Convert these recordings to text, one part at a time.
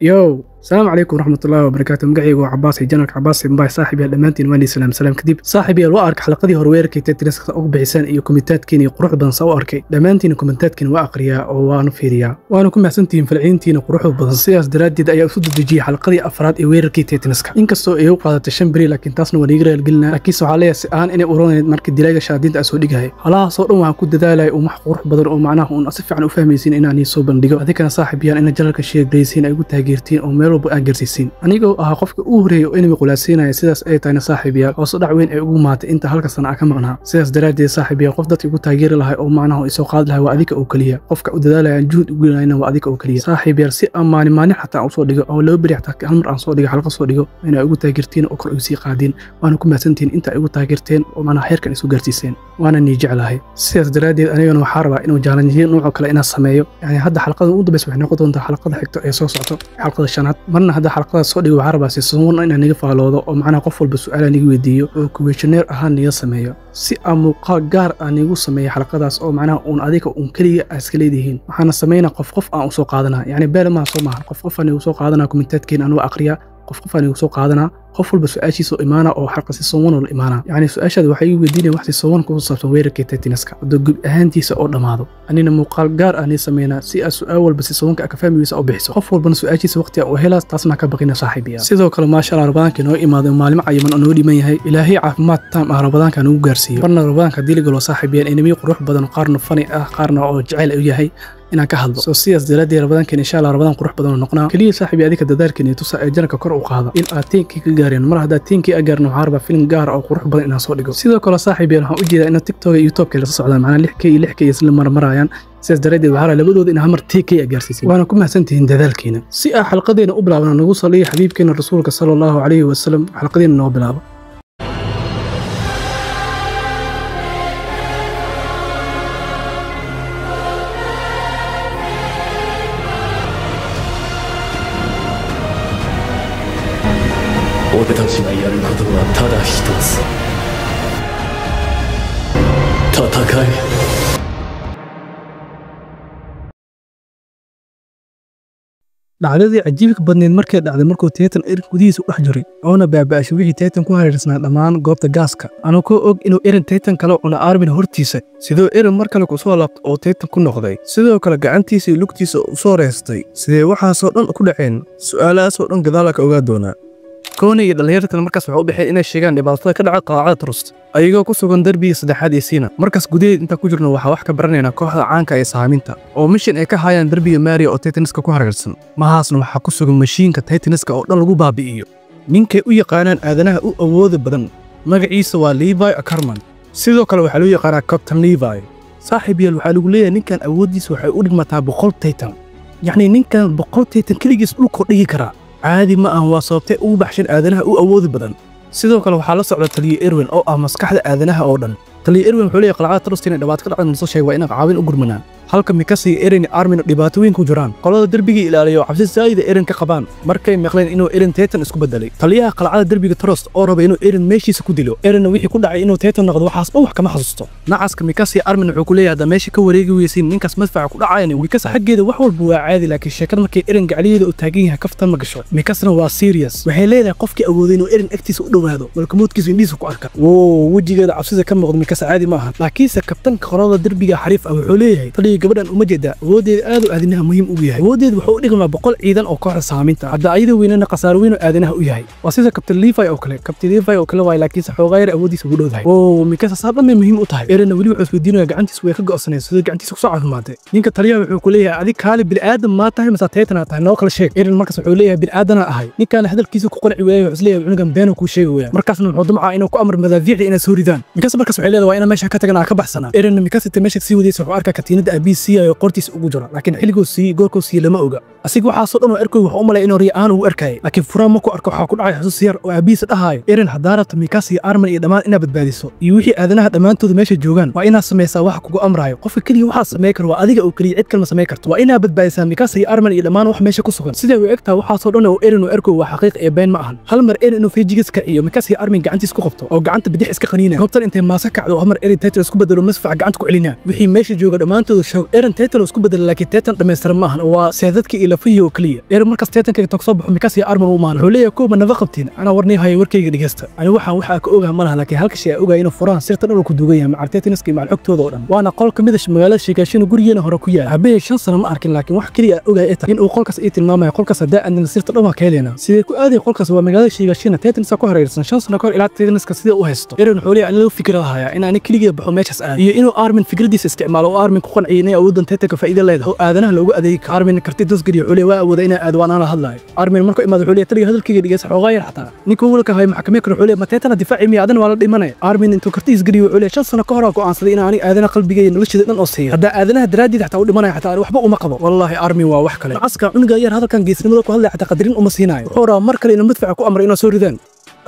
يو السلام عليكم ورحمة الله وبركاته. مقعي وعباس جنرك عباس مباي صاحبي دمانتين واني سلام كدib صاحبي waa arkay xalqadii horweerkay Tetris-ka ugu bixisaan iyo kommentaadkiina qurux badan soo arkay dhammaantiin kommentaadkiina waa aqriyaa oo waan fiiriyaa waana ku mahadsantiin falciintiina quruxda badan sidaas daraadeed ayaa u dejiyay xalqadii afraad ee weerarkay Tetris-ka inkastoo ay u qaadatay 5 bari laakiin taasna waa liiga reelgelina laakiin waxa la yaasi aan inay uroonayd markii dilaaga shaadinta soo dhigahay halaas oo dhan waxaan ku dadaalay oo wax qurux badan oo macnaha uu si fiican u fahmaysiin inaan soo bandhigo adikana saaxiibiyaan in jalalka sheegaysiin ay ugu taageertiin oo meel walba aan garsiisin anigoo qofka uu horeeyay oo inuu qulaasinayo sidaas ay tahay saaxiibiyaal oo sadac weyn ay ugu maatay inta halka sana ka maqnaa sidaas daraadeed saaxiibiyaal qof dadka ugu taageeri lahay oo macnaha isoo qaad lahay waa adika oo kaliya qofka u dadaalaya juhud ugu leeyna waa adika oo kaliya saaxiibiyaal si amaani xataa soo dhigo oo loo bari xataa hal mar aan soo dhigo xalqa soo dhigo inay ugu taageertiin oo kor u sii qaadin waana ku mahadsantiin inta ay ugu taageerteen oo macnaha heerkan isu gaarsiiseen waana nii jeclahay sidaas daraadeed anigana waxaan rabaa inuu jaalanjiyo nooc kale inaan sameeyo yani hadda xalqada ugu dambeysay waxay noqon doontaa xalqada xigta ee soo socota xalqada shanaad marna hadda xalqada soo dhigo waxaan rabaa si soon inaan niga faaloodo oo macnaha qof walba su'aal aan iga weydiiyo oo questionnaire ahaan niga sameeyo si aan muuqaal gaar aan igu sameeyo xalqadaas oo macnaha uun adiga uun kaliya iska leedihiin waxaana sameynaa qof aan u soo qaadanaa yani beel ma soo maaha qof aan igu soo qaadanaa kommentaadkiina aan u aqriyaa qof aan igu soo qaadanaa qof walba su'aashiisa imaana oo xalqa si soon wal imaana yani su'aashaada waxay igu weydiinayaan wax si soon ku saabsan weerarka Tetris-ka oo gub ahaantiisa oo dhamaado anina muuqaal gaar aan sameynaa si su'aal walba si soonka ka fahmayso oo bixiso qof walba su'aashiisa waqti oo helaas taasna ka baqina saaxiibiya sidoo kale ma sha Allah rabadaanka noo imaado maalmo cayiman oo noo dhiman yahay ilaahay caafimaad taam ah rabadaanka noo gaarsiiyo barna rabadaanka diligalo saaxiibiyan inay qurux badan qaarna fani ah qaarna oo jacayl u yahay inaan ka hadlo soo siyaas daladeed rabadaanka insha Allah rabadaan qurux badan noqonaa kaliya saaxiibi adika dadaalkeen tusa ay janka kor u qaada in aad teenki ka gaareen mar hadaa teenki agarno harba film gaar oo qurux badan inaan soo dhigo sidoo kale saaxiibi waxaan u jeedaa in TikTok iyo YouTube kale socdaan macna 6k isla marayaan sidaas daradeed waxaa labadooda in hamar TK gaarsiisay waana ku mahadsantihiin dadaalkiina si ah xalqadeena u bilaabana nagu saliyo xabiibkeena rasuulka sallallahu alayhi wasallam xalqadeena noo bilaabo俺たちがやることはただ一つ戦えdhacdadii cajiibka badneed markay dhacday markuu Titan Eren gudihiisa u dhex jiray oona baabaashay wixii Titan ku hareersanaa dhammaan goobta gaaska anoo ku og inuu Eren Titan kale una Armin hortiisa sidoo Eren mar kale ku soo laabtay oo Titan ku noqday sidoo kale gacantiisa iyo lugtiisa u soo reestay sidee waxaas oo dhan ku dhaceen su'aalahaas oo dhan gadaal ka ogaa doonaa كوني dhalinyarada markaas waxa u bixay inay sheegaan dhibaatada ka dhacay qaacada Trust ayagoo ku sugan darbiga saddexaad ee Siina markaas gudaheed inta ku jirno waxa wax ka baranaynaa kooxda caanka ee saaminta oo mission ay ka hayaan darbiga Mario oo Tetris-ka ku hareersan mahaasna waxa ku sugan mashiinka Tetris-ka oo dhan lagu baabi'iyo ninkay u yaqaanaan aadanaha u awood badan magaciisa waa Levi Ackerman sidoo kale waxa loo yaqaanaa Captain Levi saaxiibyal waxa lagu leeyahay ninkan awoodiisa waxay u dhigmataa 100 Titan yacni ninkan 100 Titan kaligiis dhulka dhigi kara عادي ما هو صوبته أو بحشن آذنها أو أوذ بدن سيدو كلو حالة صعدة تلي إيروين أو مسكحة آذنها أوردن تلي إيروين حولي قلعات ترستين دبات كلا عن نص شيء وإنك عاون أقرمنا halka mikasi Eren Armin dhibaatooyin ku jiraan qolada darbiga ilaaliyo cabsi saayid Eren ka qabaan markay maqleen inuu Eren Titan isku beddelay taliyaha qalcada darbiga Trust oo raba inuu Eren meeshiisa ku dilo Eren wixii ku dhacay inuu Titan noqdo waxaas wax kama xasuusto nacaska mikasi Armin wuxuu ku leeyahay meesha ka wareegi weysiin ninkaas madfac ku dhacayna wikasa xageeda wax walba waa caadi laakiin sheekada markay Eren gacaliyeeda u taagan yahay kaftan ma gasho mikasna waa serious waxay leedahay qofkii awooday inuu Eren agtiisa u dhawaado balka moodkiisa indhiisa ku arka wajigeeda cabsida ka muuqdo mikasa caadi ma aha laakiin kabtanka qolada darbiga xariif ah wuxuu leeyahay taliya gabadhan uma jeeda ودي آدو آدنها مهم وياي ودي وحول لقمة بقول عيدان أو كهر سامينتا عدا أيده ويننا قصاروين آدنها وياي واسيسا كابتن ليفاي أو كله كابتن ليفاي أو كله واي لكن سحو غير أودي سبلو ذاي ومكاسا صابا من مهم أطهر إيرنا ولي وحس بدينو يقعنتي سوي خلق أصنين سوي قعنتي سوق صعب ماده ينك طريقة وحكوليها عليك هالي بالآدم ما تاهي مساتيتنا تاهي نوكل شيك إيرنا مركز وحوليها بالآدنا أهاي نين كان هذا الكيسو كقرع وياي وحسليه وعنقم بينه كل شيء وياي مركز نحضم عينه كأمر مذافيعي إنا سوريدان مكاسا مركز وحوليها وإنا ماشي كتجنا كبحسنا إيرنا مكاسا تمشي تسيو دي سحو أركا كتيند أبي سي قرتيس أوجرا لكن xilligu si goorku si lama oga asiga waxa soo dhan arkoy wax u malay inuu riyaan uu arkay laakiin furaan ma ku arko waxa ku dhacay xasuus yar oo abiis dhahay Eren hadaarata mikasi Armin iyo dhamaan ina badbaadiso iyo wixii aadanaha dhamaantood meesha joogan waa ina sameeysaa wax kugu amrayo qofka kaliya waxa sameey karo waa adiga oo kaliya cid kalma sameey karto waa ina badbaadisaa mikasi Armin iyo dhamaan wax meesha ku sugan sida uu egtaa waxa soo dhan oo Eren uu arkoy waa xaqiiq ee been ma ahan hal mar Eren inuu fiijigiska iyo mikasi Armin gacantiisa ku qabto oo gacanta bidix iska qaniina goobtan intay maasa kacdo hal mar Eren Titan isku bedelo masfac gacanta ku celina wixii meesha jooga dhamaantood shoog Eren Titan isku bedelo laakiin Titan dhameystiran ma ahan waa seedadkii lafihi oo kaliya erin markaas teetankayga tag soo baxo Mikasa iyo Armin u maan wuxuu leeyahay kooba nafa qabtiin ana warnii hay warkayga dhigeysta ani waxa ka ogahay malaha laakiin halka shay ogahay inuu furaan sirta dhul ku duugan yahay macarteetiniska iyo macalxogtooda oo dhan waana qol kamid ah magaalada Shigashin gurigeena hore ku yaal habeen 5 sano ma arkin laakiin wax kaliya ogahay in uu qolkaas ay tilmaamayo qolkaas hadaa aan sirta dhuma ka helena sidee ku aaday qolkaas waa magaalada Shigashin teetinisa ku hareersan 5 sano kahor ilaa teetiniska sidee u haysto erin wuxuu leeyahay inuu fikradaha in aan kaliya baxo meeshas aad iyo inuu Armin fikradiisa isticmaalo oo Armin ku qanciyay awoodan teetanka faa'iido leedahay oo aadanaha loogu adeeg Armin kartidiis gariyo wuxuu leeyahay waa awooda in aad waana la hadlayo Armin markuu imaado wuxuu leeyahay taliya hadalkayga dhigays xoogay xataa ninka wiilka hay maxkamada wuxuu leeyahay mateetana difaaci miyadan wala dhimanay Armin intuu kartidiis gariyo wuxuu leeyahay 5 sano kahor go'aansaday in aan aadana qalbigay noloshida dhan oo siiyo hada aadanaha daraadid xataa u dhimanay xataa waxba uma qabo wallahi Armin waa wax kale aska cunuga yar hadalkan geesnimada ku hadlay xataa qadarin uma siinayo wuxuu raa mar kale inuu madfac ku amray inuu soo ridaan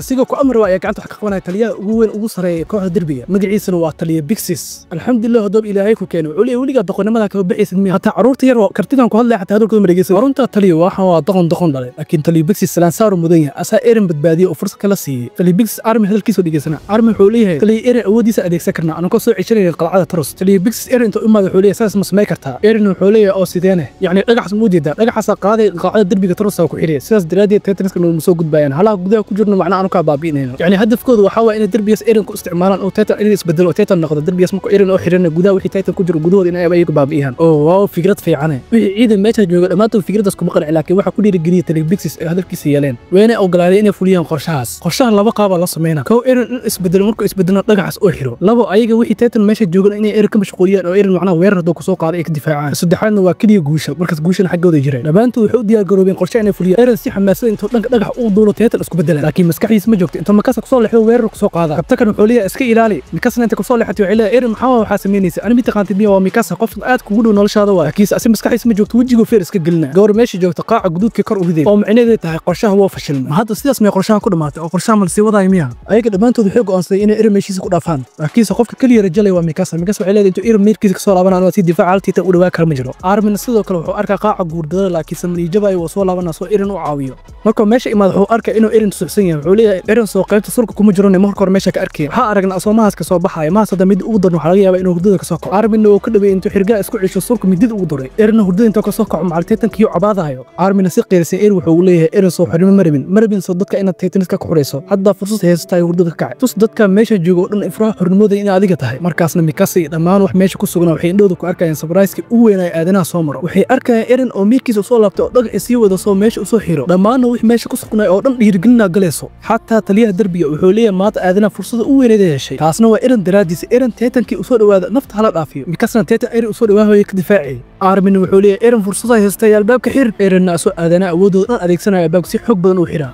asiga ku amar waa gacanta wax ka qabanay taliyaha ugu weyn ugu sareeyay kooxda derbiga magaciisana waa taliya Bixis alxamdulillah hadoob ilaahay ku keenay wali waliga doqonnimada ka bixisay miya hata caruurta yar kartidan ku hadlay xataa hadalkooda mareegaysan warunta taliya waa doqon dhalay laakiin taliya Bixis salaan saaro mudan yahay asa erin badbaadiyo oo fursad kala siiyay taliya Bixis Armin hadalkiisa dhigaysana Armin wuxuu leeyahay taliya erin awoodiisa adeegsan karna anoo soo ciishanay qalcada Taros taliya Bixis erin intuu imaado wuxuu leeyahay saas ma sameey kartaa erin wuxuu leeyahay oo sideena yani dhagax muudida dhagaxaas qaaday qalcada derbiga Taros ku xiriir sidaas daraadii teetaniska noo soo gudbayaan halaa gudaha ku jirno macna aanu ka baabiinayno يعني هدفكود وحاول إن دربيس إيرن استعمالا أو تيتن إيرن يسبدل أو تيتن نقد دربيس مكو إيرن أو حيرن جودا وحي تيتن كجر جودود إن أي بابيهن أو واو فكرة في عنه عيد ما تجوا ما تو فكرة دسكم مقنع لكن واحد كل رجلية تلبيكس هدف كيسيالين وين أو قلالين فوليان قرشاس لا بقى بالله سمينا كو إيرن يسبدل مكو يسبدلنا رجعس أو حيرو لا أيجا وحي تيتن ماشي جوا إن إيرن مشغولين أو إيرن معناه وير دوك سوق على دفاعان صدحنا وكلي جوشة مركز جوشة حق جودة جري لبانتو يحود ديال جروبين قرشين فوليان إيرن سي حماسين أنتو رجع أو دولة تيتن اسكو بدل لكن مسكحيس ما جوكت أنتو مكاسك صالح وير soo qaada kabtakan wuxuu leeyahay iska ilaali Mikasa inta ku soo leexatay wixii erin maxaa waxa sameynaysa ani mid taqaantid miyaa waa Mikasa qof aad kugu dhow noloshaada waa kiis asim maskaxiis ma joogto wajiga feer iska gelina gawar meeshii joogta qaaca guduudka kor u riday oo macnaheedu tahay qorshaha waa fashilmay hadda sidaas ma qorshaha ku dhamaatay oo qorshaha ma sii wadaay miyaa ayaga dhamaantood waxay go'aansaday inay erin meeshiisa ku dhaafaan laakiin qofka kaliya rajalay waa Mikasa waxay leedahay intuu erin meerkiisa ka soo laabanaa si difaac altiita u dhawaa kar ma jiro Armin sidoo kale wuxuu arkaa qaaca guurdada laakiin samniijaba ay soo laabanaa soo erin u caawiyo marka meesha imaad wuxuu arkaa inuu erin tusuxsan yahay wuxuu leeyahay erin soo qaybta surka kuma jiro marka hore meesha ka arkay waxa aragna asoomahaas ka soo baxay ma sada mid ugu daran waxa laga yaabaa inuu hurdada ka soo kaco Armin oo ka dhaweey intuu xirgaa isku cisho surka midid ugu daray erin hurdada inta ka soo kaco macalteetankiyo cabaadayo Armin si qeyrsan erin wuxuu leeyahay erin soo xirmo marabin soo dadka inaad teetaniska ku xureyso hadda fursad heystay hurdada ka kacay tus dadka meesha joogo dhan ifraax xurnimada in adiga tahay markaasna Mikasa dhamaan wax meesha ku sugan waxay indhooda ku arkayaan surprise-ki u weyn ay aadanaha soo maro waxay arkayaan erin oo miirkiisa soo laabtay oo dhagax sii wada soo meesha u soo xiro dhamaan wax meesha ku sugnay oo dhan dhiirigelina galayso xataa taliyaha derbiga wuxuu leeyahay maanta aadanaha fursad u weyn ay heshay taasna waa erin daraadiis erin teetankii u soo dhawaada nafta hala dhaafiyo Mikasa teetan erin u soo dhawaayo ka difaacay Armin wuxuu leeyahay erin fursad ay haystay albaabka xir erin soo aadana awoodooda dhan adeegsanaya albaabka si xoog badan u xira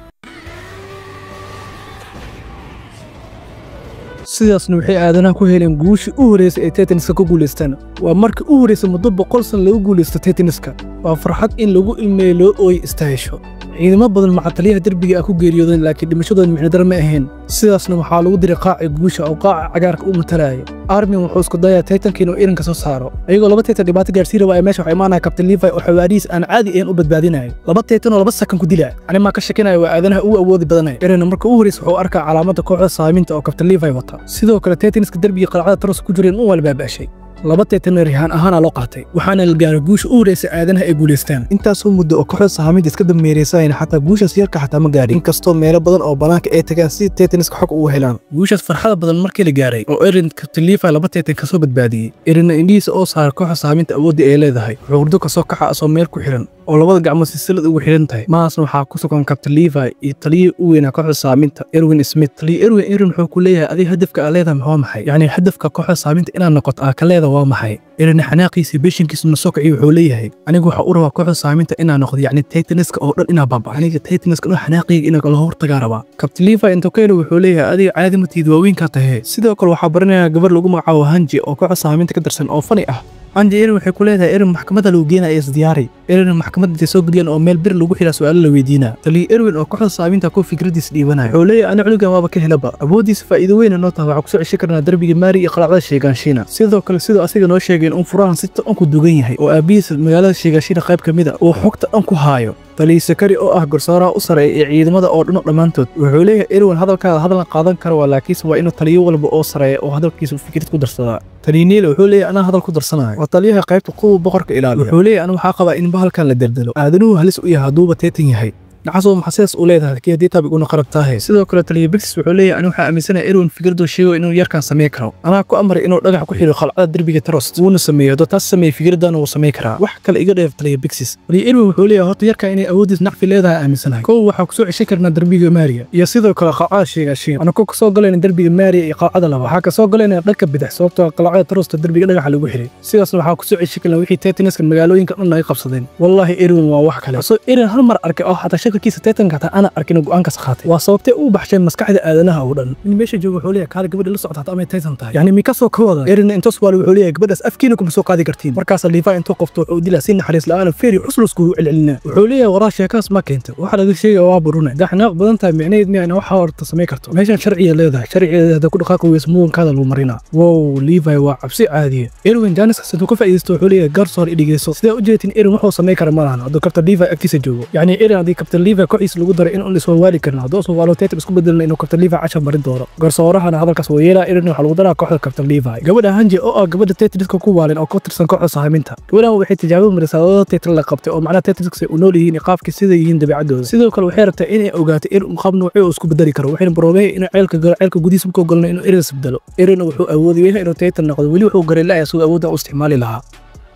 sidaasna waxay aadanaha ku heleen guushi u horeysay ee teetaniska ku guuleystaan waa markii u horeysay muddo 100 sano lagu guuleysto teetaniska waa farxad in lagu ilmeeyo loo ooy istaahisho ciidamo badan maca taliyaha derbiga ku geeriyoodeen laakiin dhimashadooda micno dar ma ahayn sidaasna waxaa lagu diray qaaci guusha oo qaaca cagaarka u matalaya Armin wuxuu isku dayaa teetankii inuu erin ka soo saaro ayagoo laba teetan dhibaato gaarsiin waa meesha waxa imaanaya Captain Levi oo xawaariis aan caadi ahayn u badbaadinayo laba teetan oo 2 sakan ku dilaa ani ma ka shakinayo waa aadanaha uu awoodi badanay erin marka uu horeysay wuxuu arkaa calaamada kooxda saamiinta oo Captain Levi wata sidoo kale teetaniska derbiga qalcada Taros ku jireen uu walbaabashay laba teetan rihaan ahaan loo qaatay waxaana la gaaray guush u horeysay aadanaha ay guuleystaan intaas oo muddo oo kooxda saamiinta iska dameereysay xataa guushaas yarka xataa ma gaarin inkastoo meelo badan oo banaanka ay tagaan si teetaniska xog u helaan guushaas farxada badan markii la gaaray oo erin Captain Levi laba teetan ka soo badbaadiyay erin indhiisa oo saar kooxda saamiinta awoodii ay leedahay wuxuu hurdo ka soo kaca asoo meel ku xiran oo labada gacmo silsilad ugu xiran tahay maasna waxaa ku sugan Captain Levi iyo taliye u weyn kooxda saamiinta Erwin Smith taliye Erwin wuxuu ku leeyahay adiga hadafka aad leedahay waa maxay yani hadafka kooxda saamiinta inaad noqoto ka leedahay waa maxay erin xanaaqiisa beshinkiisa nasoo kiciyo wuxuu leeyahay anigu waxa u rabaa kooxda saamiinta inaad noqdo yani teetaniska oo dhan inaad baabaa aniga teetaniska oo xanaaqiga inaad la hortagaa rabaa Captain Levi inta kale wuxuu leeyahay adiga caadi ma tiid waaweyn ka tahay sidoo kale waxa baranaya gabar lagu magacaabo Hanji oo kooxda saamiinta ka tirsan oo fani ah Hanji erin waxay ku leedahay erin maxkamadda lagu geenay isdiyaari erin maxkamadda soo gudiyeen oo meel bir lagu xira su'aalo la weydiina taliye Erwin oo kooxda saamiinta ku fikradiis dhiibanay wuxuu leeyahay ana culigan waaba ka helaba awoodiisa faa'iido weyn noo tahay waxa ku soo ceshan karnaa derbiga Mari iyo qalcada Shigashin sidoo kale sidoo asiga noo sheegeen in furaan si tan ku dugan yahay oo aabiis magaalada Shigashin qayb kamid ah oo xogta dhan ku haayo taliye sakari oo ah garsooraha u sareeya ee ciidamada oo dhan dhammaantood wuxuu leeyahay Erwin hadalkaada hadal qaadan karo waa laakiinse waa inuu taliye walba oo sareeya oo hadalkiisa fikrad ku darsadaa taliye Neil wuxuu leeyahay anaa hadal ku darsanayo waa taliyaha qaybta kuwa boqorka ilaaliya wuxuu leeyahay anu waxaa qabaa in bahalkan la dardalo aadanuhu halis u yahay haduuba Titan yahay نحسو محسس أولادها كي ديتا بيقولنا قربتها سيدو كلا تلي بيكس وحولي أنا وحا أمسنا إيرون فكرتو شيء إنه يركن سميكرا أنا كو أمر إنه رجع كحيل خلق دربي تروست ونسميه دو تسمي فكرة أنا وسميكرا وحكى الإجابة في تلي بيكسس ولي إيرون وحولي هات يركن إني أوديس نحفي لهذا أمسنا كو وحا كسوع شكرنا دربي ماريا يا سيدو كلا قاعشي شيء أنا كو كسو قال إن دربي ماريا قاعدة لا وحا كسو قال إن ركب بدح صوت قلعة تروست دربي رجع على وحري سيدو وحا كسوع شكل وحي تاتنس كان مقالوين كأنه يقبصدين والله إيرون وحكى له إيرون هالمر أركي حتى شكل كيس تاتن أنا أركن جوان كسخاتي وصوبتي وبحشين مسكحة آذنها ودن من ماشي جو حوليه كار قبل لسه عطت أمي تيزن تاي يعني ميكاسو كودا إيرن أنتو سوالو حوليه قبل أفكينكم سوق هذه كرتين مركز اللي فاين توقفتوا ودي لسين حريص الآن فيري عسلسكو العلنا وحوليه وراه شيكاس ما كنت وحلا ذي شيء وابرونا ده إحنا بدنا معنيد يعني وحاور تصميم كرتو ماشي شرعية لذا شرعية هذا كل خاكو يسمون كذا المرينا واو ليفاي وعبسي عادية إيروين جانس حسيتو كيف يستو حوليه قرصر إلي جيسو سيدا أجيتين إيرون وحو صميم كرمانا هذا كابتن ليفاي أكتيس جو يعني إيرون هذه كابتن ليفاي كويس لو قدر إنه اللي سوالي كرنا هذا سوالو تيت بس كبدلنا إنه كابتن ليفاي عشان برين دوره قرصورها أنا هذا كسويلا إيرون وحلو قدرها كوحدة كابتن ليفاي قبل هنجي قبل تيت ديسكو كوالين أو كوتر سن كوحدة صاحبينتا ولا وحي تجاوب من رسالات تيت اللي قبته أو معناه تيت ديسكو ونولي نقاف كسيدة يندب عدو سيدو كل وحيرته إني أوقات إيرون مقام نوعي وسكو بدري كرو وحين بروبي إنه عيلك جوديس بكو قلنا إنه إيرون سبدلو إيرون وحو أودي ويها إنه تيت النقد ولي وحو قري لا يسوي أودا استعمالي لها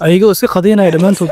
أيجو سي قضينا إذا ما أنتم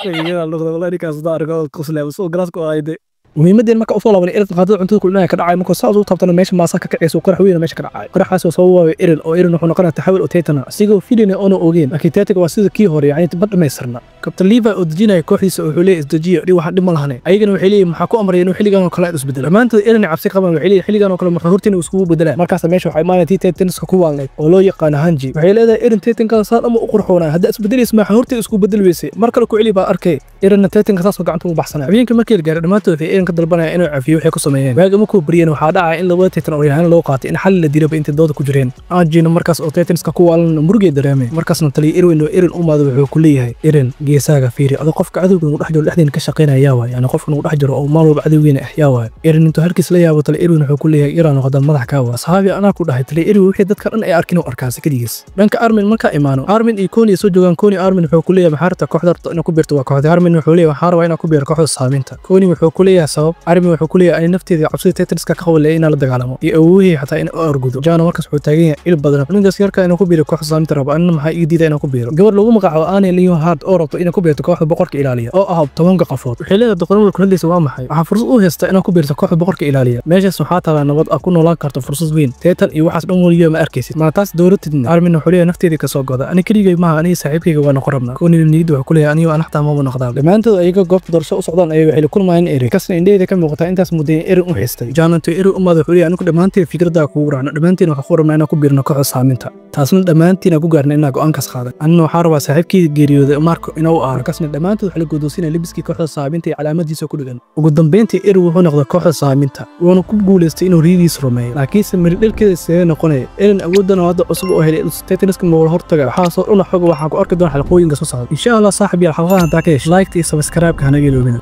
والله إني كأصدار قصلا وسوق راسكو هايدي muhiimadeen marka u soo laabanay irin qadada cuntada kulinaha ka dhacay marka saas u tabtana meesha maasa ka kacayso qarax weyn meesha ka dhacay qaraxaas oo soo waabay irin oo irin wuxuu noqonaa taxawul oo Titan asigoo fiilina oo oogeen laakiin Titan waa sida kii hore yani bad dhameystirna Captain Levi oo dejinay kooxiisa oo xulee isdajiyo dhii waxa dhima lahayn ayagana waxay leeyihiin maxaa ku amray inuu xilligan oo kale isbedelo maanta irin cabsi qaban waxay leeyihiin xilligan oo kale marka hortiin isku bedelaan markaas meesha waxay maantii Titan ku waalnay oo loo yaqaan Hanji waxay leedahay irin Titan ka saar ama u qurxoonaa hadda isbedelis ma hortiin isku bedel weysay marka ku cili baa arkay irin Titan ka taas oo gacanta u baxsanaa habeenkii markii la gaaray dhamaantood irin ka dalbanaya inuu في وحي كسميين واجا مكو بريان waxaa dhacay in laba Titan oo yahan loo qaatay in xal la diraba inta dooda ku jireen aajina markaas oo Titan iska ku waalan murugay dareemay markaasna taliye Erwin oo Erin u maado wuxuu ku leeyahay Erin geesaaga fiiri adoo qofka cadowga uu dhax jiro dhexdeen ka shaqeynaya waa yani qofka uu dhax jiro oo maal walba cadowgiina ah yaa waa Erin intuu halkiis la yaabo taliye Erwin wuxuu ku leeyahay Iran oo qadan madax ka waa saxaabi anaa ku dhahay taliye Erwin wixii dadka dhan ay arkin oo arkaas kadiis dhanka Armin marka imaano Armin iyo Koni soo joogan Koni Armin wuxuu ku leeyahay maxarta kooxda inuu ku beerto waa kooxda Armin wuxuu leeyahay waxaan rabaa inaan ku beero kooxda saaminta Koni wuxuu ku leeyahay sabab Armin wuxuu ku leeyahay nafteeda cabsida Titan iska ka qowlay in la dagaalamo iyo awoohii xataa in argudo jaana markaas wuxuu taagan yahay il badan ninkaas yarka inuu ku biiro kooxda saaminta raba anna maxay ii diiday inuu ku biiro gabar lagu magacaabo aanay Leo Hard oo rabto inuu ku biirto kooxda boqorka ilaaliya oo ah 10 qafood waxay leedahay doqonada kulliisa waa maxay waxa fursad u haysta inuu ku biirto kooxda boqorka ilaaliya meeshaas waxaa taala nabad ku noolaan karto fursad weyn Titan iyo waxaas dhan waliyo ma arkaysid ma taas dowladtidna Armin wuxuu leeyahay nafteeda ka soo goda ani kaliya ma ani saaxiibkayga waa noqorabna Koni niid wuxuu ku leeyahay aniga aan xataa ma noqdaa dhamaantood ayaga goob doorasho u socdaan ay waxay kulmayeen Erin kasna indheeda ka muuqata intaas muddo Erin u haystay jaananto Erin umada wuxuu leeyahay anigu dhamaantii fikrada ku waraano dhamaantiin waxa ku rabnaa inaan ku biirno kooxda saaminta taasna dhamaantiin ku gaarnay inaan go'aan ka qaadan anna waxa rabaa saaxiibkii geeriyooday Marco inuu aaro kasna dhamaantood waxa la go'doonsinay libiskii kooxda saaminta iyo calaamadiisa ku dhigan ugu dambeyntii Erin wuxuu noqday kooxda saaminta wuxuuna ku guuleystay inuu riidiis rumeeyo laakiin samir dhalkeeda see noqonay Erin awoodana hadda cusub oo helay Titan iska mool hortaga waxa soo dhuna xog waxa ku arki doon xalqooyinka soo socda insha Allah saaxiib yaal xalqadan taakeesh like iyo subscribe ka hanaga iloobina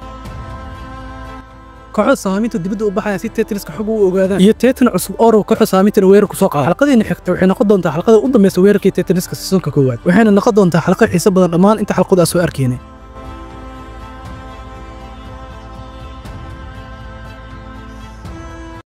kooxda saaminta dibadda u baxaya si Titan iska xog u ogaadaan iyo Titan cusub oo kooxda saaminta weerar ku soo qaad xalqadii xigta waxay noqon doontaa xalqada u dambeysay weerarkii Titan iska seasonka koowaad waxayna noqon doontaa xalqad xiiso badan dhammaan inta xalqadaas soo arkeenay